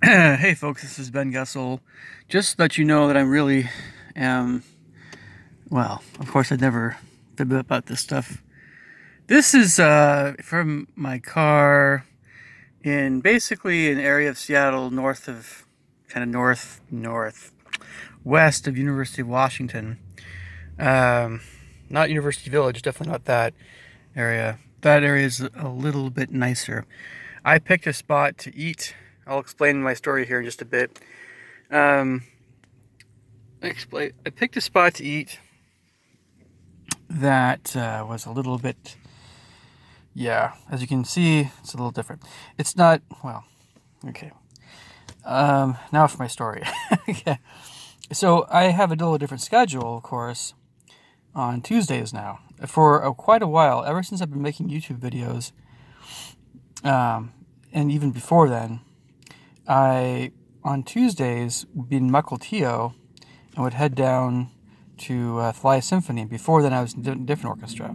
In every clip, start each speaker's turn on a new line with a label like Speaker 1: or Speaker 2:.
Speaker 1: Hey folks, this is Ben Gussel. Just to let you know that I really am, well, of course I'd never fib about this stuff. This is from my car in basically an area of Seattle north of, kind of west of University of Washington. Um, Not University Village, definitely not that area. That area is a little bit nicer. I picked a spot to eat. I'll explain my story here in just a bit. Um, I picked a spot to eat that was a little bit, yeah, as you can see, it's a little different. It's not, well, okay. Now for my story. Okay. So I have a little different schedule, of course, on Tuesdays now. For quite a while, ever since I've been making YouTube videos, um, and even before then, on Tuesdays, would be in Mukilteo and would head down to Thalia Symphony. Before then, I was in a different orchestra,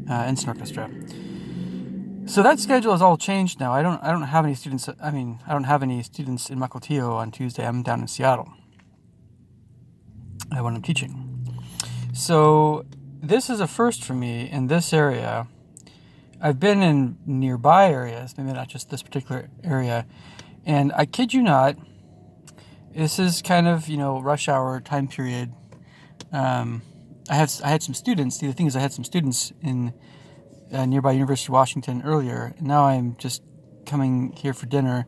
Speaker 1: Ensign Orchestra. So that schedule has all changed now. I don't have any students. I don't have any students in Mukilteo on Tuesday. I'm down in Seattle when I'm teaching. So this is a first for me in this area. I've been in nearby areas, maybe not just this particular area, and I kid you not, this is kind of rush hour time period. I had some students. The thing is, I had some students in nearby University of Washington earlier, and now I'm just coming here for dinner,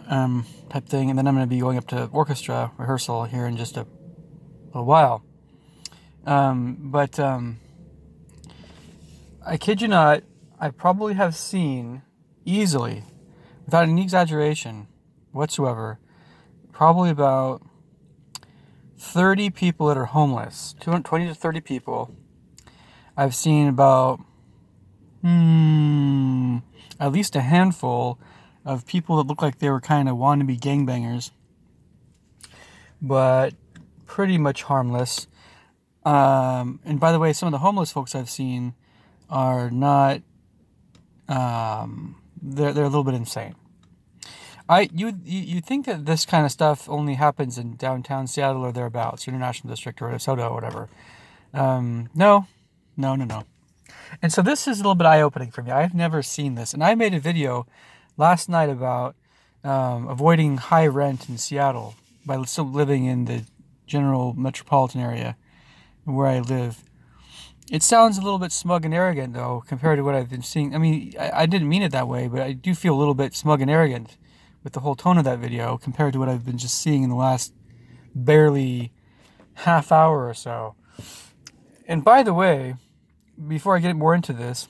Speaker 1: type thing, and then I'm going to be going up to orchestra rehearsal here in just a little while. But I kid you not, I probably have seen easily, without any exaggeration whatsoever, probably about 30 people that are homeless, 20 to 30 people. I've seen about at least a handful of people that look like they were kind of wannabe gangbangers, but pretty much harmless. And by the way, some of the homeless folks I've seen are not. They're a little bit insane. You think that this kind of stuff only happens in downtown Seattle or thereabouts, or International District or Minnesota or whatever. No, no, no, no. And so this is a little bit eye-opening for me. I've never seen this, and I made a video last night about avoiding high rent in Seattle by still living in the general metropolitan area where I live. It sounds a little bit smug and arrogant, though, compared to what I've been seeing. I mean, I didn't mean it that way, but I do feel a little bit smug and arrogant with the whole tone of that video compared to what I've been just seeing in the last barely half hour or so. And by the way, before I get more into this,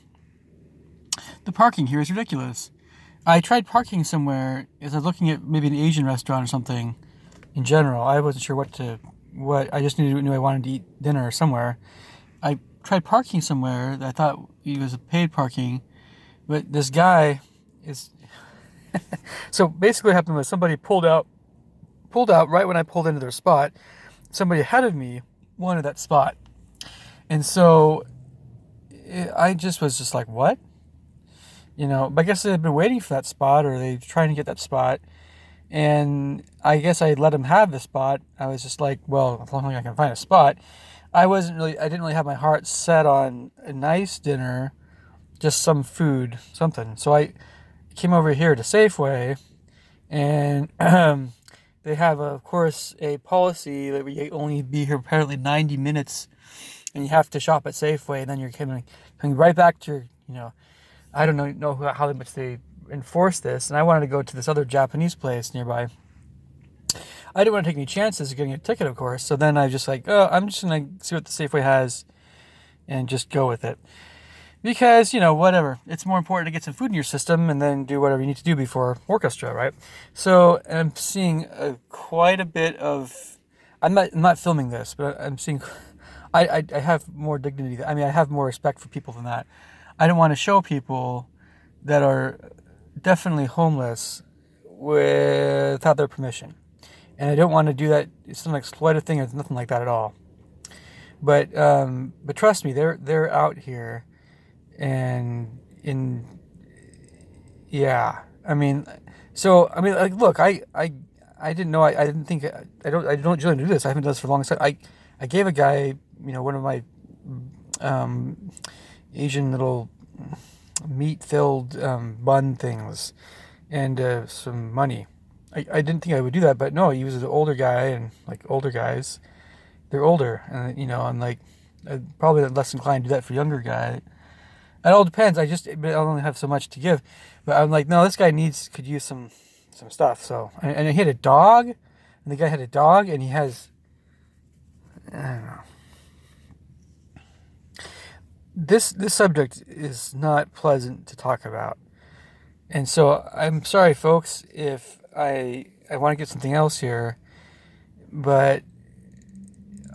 Speaker 1: the parking here is ridiculous. I tried parking somewhere as I was looking at maybe an Asian restaurant or something in general. I wasn't sure what I just knew I wanted to eat dinner somewhere. I tried parking somewhere that I thought it was a paid parking, but this guy is so basically what happened was somebody pulled out right when I pulled into their spot. Somebody ahead of me wanted that spot. And so I just was just like, what? But I guess they've been waiting for that spot, or they're trying to get that spot. And I guess I let him have the spot. I was just like, well, as long as I can find a spot. I didn't really have my heart set on a nice dinner, just some food, something. So I came over here to Safeway, and they have, of course, a policy that we only be here apparently 90 minutes, and you have to shop at Safeway, and then you're coming right back to your, I don't know how much they enforce this, and I wanted to go to this other Japanese place nearby. I didn't want to take any chances of getting a ticket, of course, so then I just like, oh, I'm just going to see what the Safeway has and just go with it. Because, whatever. It's more important to get some food in your system and then do whatever you need to do before orchestra, right? So I'm seeing quite a bit of... I'm not filming this, but I'm seeing... I have more dignity. I mean, I have more respect for people than that. I don't want to show people that are definitely homeless without their permission. And I don't want to do that. It's not an exploitative thing. It's nothing like that at all. But trust me, they're out here, and yeah. I mean, So I mean, like, look, I didn't know. I didn't think. I don't generally do this. I haven't done this for a long time. I gave a guy, one of my um, Asian little meat-filled bun things and some money. I didn't think I would do that, but no, he was an older guy, and like older guys, they're older, and I'm like, probably less inclined to do that for a younger guy. It all depends. But I only have so much to give, but I'm like, no, this guy could use some stuff. So, and he had a dog, and the guy had a dog, and he has, I don't know. This subject is not pleasant to talk about, and so I'm sorry, folks, if I want to get something else here, but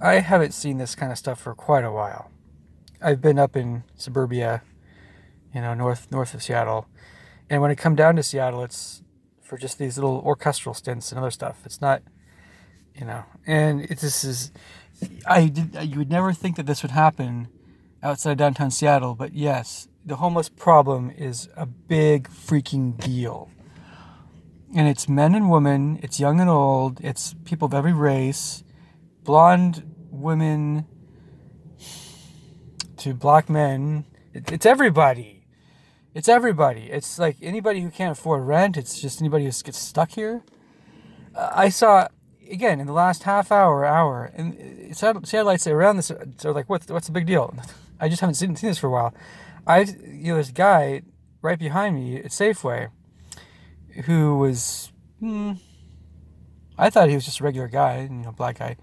Speaker 1: I haven't seen this kind of stuff for quite a while. I've been up in suburbia, north of Seattle, and when I come down to Seattle, it's for just these little orchestral stints and other stuff. It's not, and this is, you would never think that this would happen outside of downtown Seattle, but yes, the homeless problem is a big freaking deal. And it's men and women, it's young and old, it's people of every race, blonde women to black men. It's everybody. It's everybody. It's like anybody who can't afford rent. It's just anybody who gets stuck here. I saw, again, in the last half hour, and satellites around this are like, what's the big deal? I just haven't seen this for a while. This guy right behind me at Safeway who was, I thought he was just a regular guy, black guy.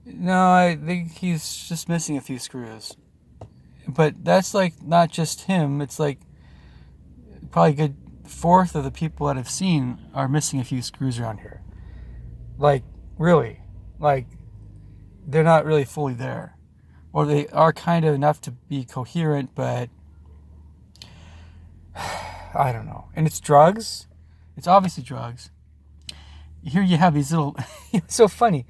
Speaker 1: No, I think he's just missing a few screws. But that's like not just him. It's like probably a good fourth of the people that I've seen are missing a few screws around here. Like, really. Like, they're not really fully there. Or they are kind of enough to be coherent, but I don't know. And it's drugs. It's obviously drugs. Here you have these little, it's so funny,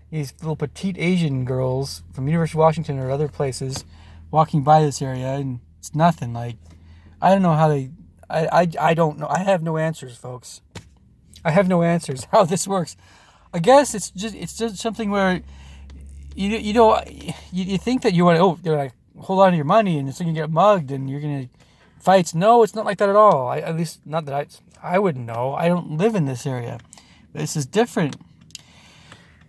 Speaker 1: these little petite Asian girls from University of Washington or other places walking by this area, and it's nothing. Like, I don't know how I don't know. I have no answers, folks. I have no answers how this works. I guess it's just something where you think that you want to hold on to your money and so you can get mugged and you're gonna fights. No, it's not like that at all. At least not that I wouldn't know. I don't live in this area. This is different.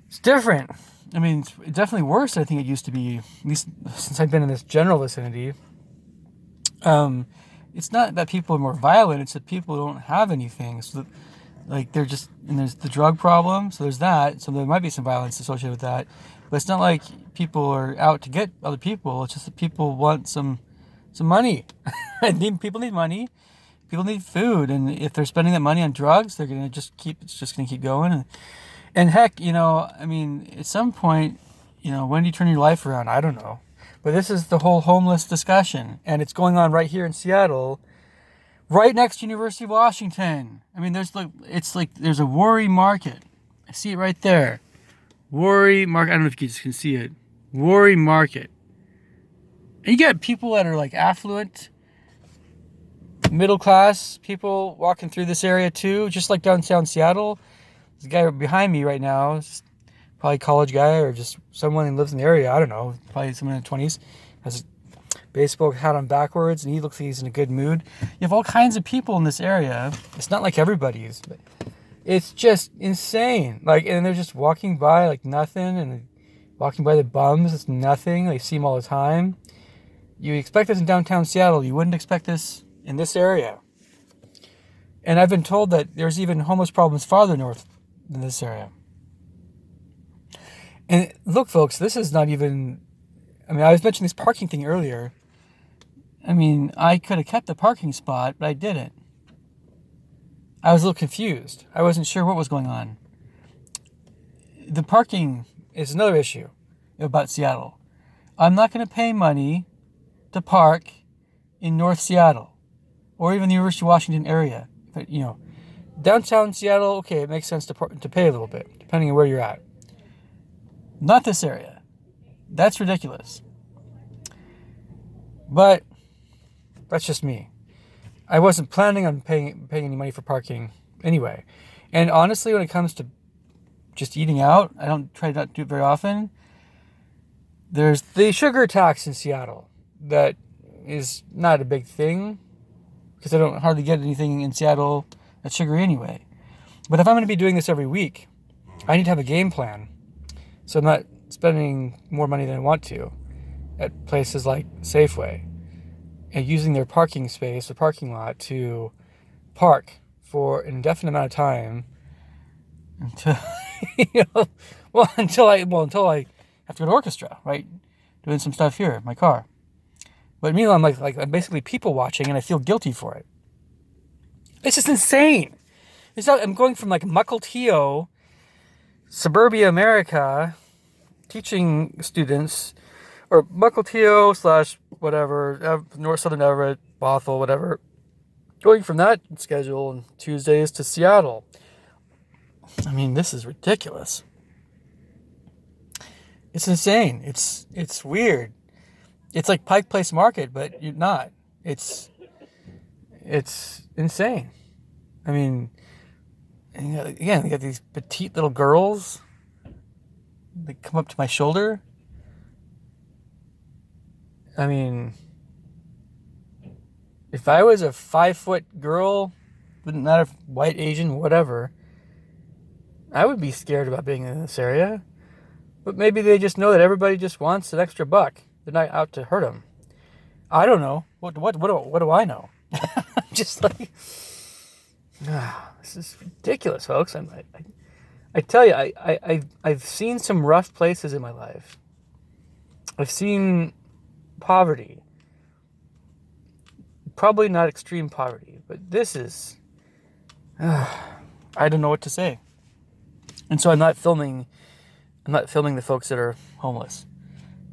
Speaker 1: It's different. I mean, it's definitely worse than I think it used to be, at least since I've been in this general vicinity. It's not that people are more violent, it's that people don't have anything. So, like, they're just, and there's the drug problem, so there's that. So there might be some violence associated with that. But it's not like people are out to get other people. It's just that people want some money. People need money. People need food. And if they're spending that money on drugs, they're going to it's just going to keep going. And heck, I mean, at some point, when do you turn your life around? I don't know. But this is the whole homeless discussion. And it's going on right here in Seattle, right next to University of Washington. I mean, there's a Worry Market. I see it right there. Worry Market. I don't know if you guys can see it. Worry Market. And you got people that are like affluent, middle class people walking through this area too, just like downtown Seattle. There's a guy behind me right now, probably a college guy or just someone who lives in the area. I don't know, probably someone in the 20s, has a baseball hat on backwards, and he looks like he's in a good mood. You have all kinds of people in this area. It's not like everybody's, but it's just insane. Like, and they're just walking by like nothing, and walking by the bums, it's nothing. They see them all the time. You expect this in downtown Seattle. You wouldn't expect this in this area. And I've been told that there's even homeless problems farther north than this area. And look, folks, this is not even... I mean, I was mentioning this parking thing earlier. I mean, I could have kept the parking spot, but I didn't. I was a little confused. I wasn't sure what was going on. The parking is another issue about Seattle. I'm not going to pay money to park in North Seattle or even the University of Washington area. But, downtown Seattle, okay, it makes sense to pay a little bit, depending on where you're at. Not this area. That's ridiculous. But that's just me. I wasn't planning on paying any money for parking Anyway, and honestly, when it comes to just eating out, I don't try not to do it very often. There's the sugar tax in Seattle that is not a big thing because I don't hardly get anything in Seattle that's sugary anyway. But if I'm going to be doing this every week, I need to have a game plan so I'm not spending more money than I want to at places like Safeway and using their parking space, the parking lot, to park for an indefinite amount of time until until I have to go to orchestra, right? Doing some stuff here in my car. But meanwhile, I'm basically people watching, and I feel guilty for it. It's just insane. I'm going from like Mukilteo, suburbia America, teaching students, or Mukilteo / whatever, North Southern Everett, Bothell, whatever. Going from that schedule on Tuesdays to Seattle. I mean, this is ridiculous. It's insane. It's weird. It's like Pike Place Market, but you're not. It's insane. I mean, again, you got these petite little girls. They come up to my shoulder. I mean, if I was a 5-foot girl, wouldn't matter if white, Asian, whatever, I would be scared about being in this area. But maybe they just know that everybody just wants an extra buck. They're not out to hurt them. I don't know. What do I know? I'm just like, this is ridiculous, folks. I tell you, I've seen some rough places in my life. I've seen poverty. Probably not extreme poverty, but this is, I don't know what to say. And so I'm not filming the folks that are homeless.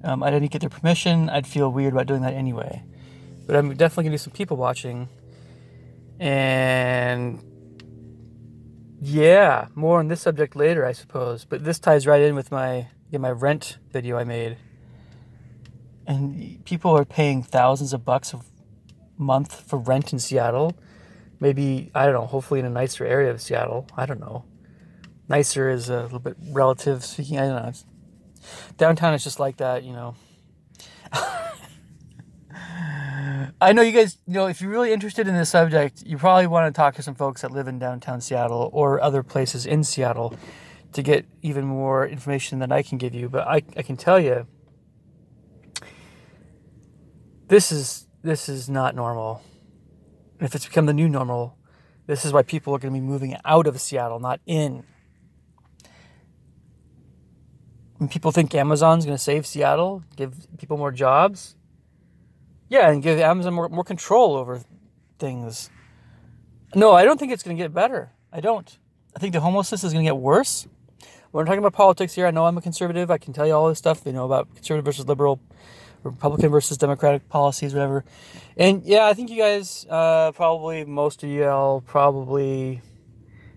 Speaker 1: I didn't get their permission. I'd feel weird about doing that anyway. But I'm definitely going to do some people watching. And yeah, more on this subject later, I suppose. But this ties right in with my rent video I made. And people are paying thousands of bucks a month for rent in Seattle. Maybe, I don't know, hopefully in a nicer area of Seattle. I don't know. Nicer is a little bit relative speaking. I don't know. Downtown is just like that, you know. I know you guys, if you're really interested in this subject, you probably want to talk to some folks that live in downtown Seattle or other places in Seattle to get even more information than I can give you. But I can tell you, this is not normal. And if it's become the new normal, this is why people are going to be moving out of Seattle, not in. When people think Amazon's going to save Seattle, give people more jobs, yeah, and give Amazon more control over things. No, I don't think it's going to get better. I don't. I think the homelessness is going to get worse. When we're talking about politics here, I know I'm a conservative. I can tell you all this stuff, about conservative versus liberal, Republican versus Democratic policies, whatever. And yeah, I think you guys, most of y'all probably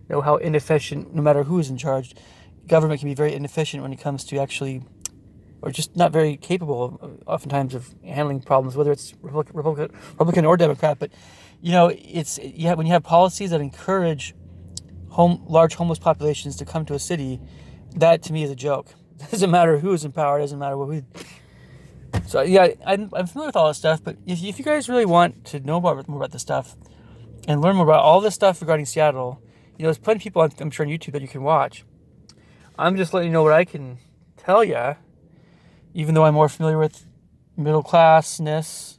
Speaker 1: know how inefficient, no matter who is in charge, government can be very inefficient when it comes to actually, or just not very capable, oftentimes, of handling problems, whether it's Republican or Democrat. But when you have policies that encourage large homeless populations to come to a city, that to me is a joke. It doesn't matter who's in power. It doesn't matter what. So yeah, I'm familiar with all this stuff. But if you guys really want to know more about this stuff and learn more about all this stuff regarding Seattle, there's plenty of people I'm sure on YouTube that you can watch. I'm just letting you know what I can tell you, even though I'm more familiar with middle classness,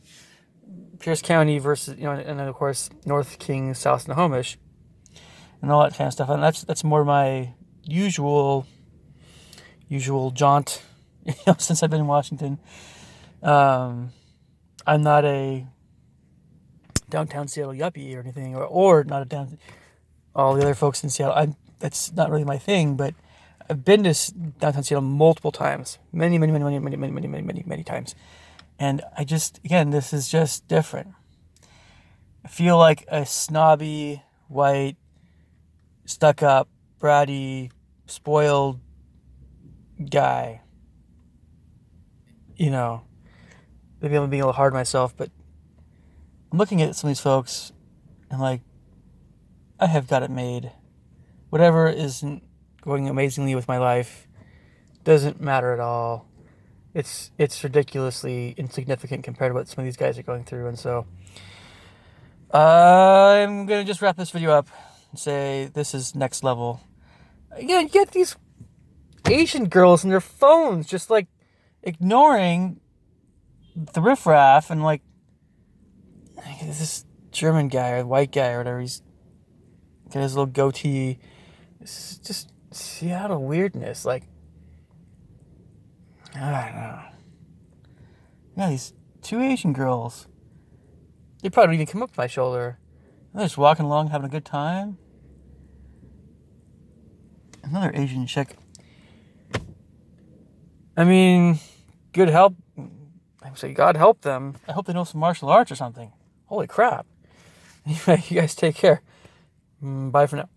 Speaker 1: Pierce County versus, and then of course North King, South Snohomish, and all that kind of stuff. And that's more my usual jaunt, since I've been in Washington. I'm not a downtown Seattle yuppie or anything, or not a downtown. All the other folks in Seattle, that's not really my thing, but I've been to downtown Seattle multiple times, many times, and this is just different. I feel like a snobby, white, stuck-up, bratty, spoiled guy. Maybe I'm being a little hard on myself, but I'm looking at some of these folks and I have got it made. Whatever isn't going amazingly with my life doesn't matter at all. It's ridiculously insignificant compared to what some of these guys are going through. And so I'm going to just wrap this video up and say this is next level. Again, you get these Asian girls and their phones just like ignoring the riffraff, and like this German guy or white guy or whatever, he's got his little goatee. It's just Seattle weirdness. Like, I don't know. Yeah, these two Asian girls. They probably didn't even come up to my shoulder. They're just walking along having a good time. Another Asian chick. I mean, good help. I say God help them. I hope they know some martial arts or something. Holy crap. Anyway, you guys take care. Bye for now.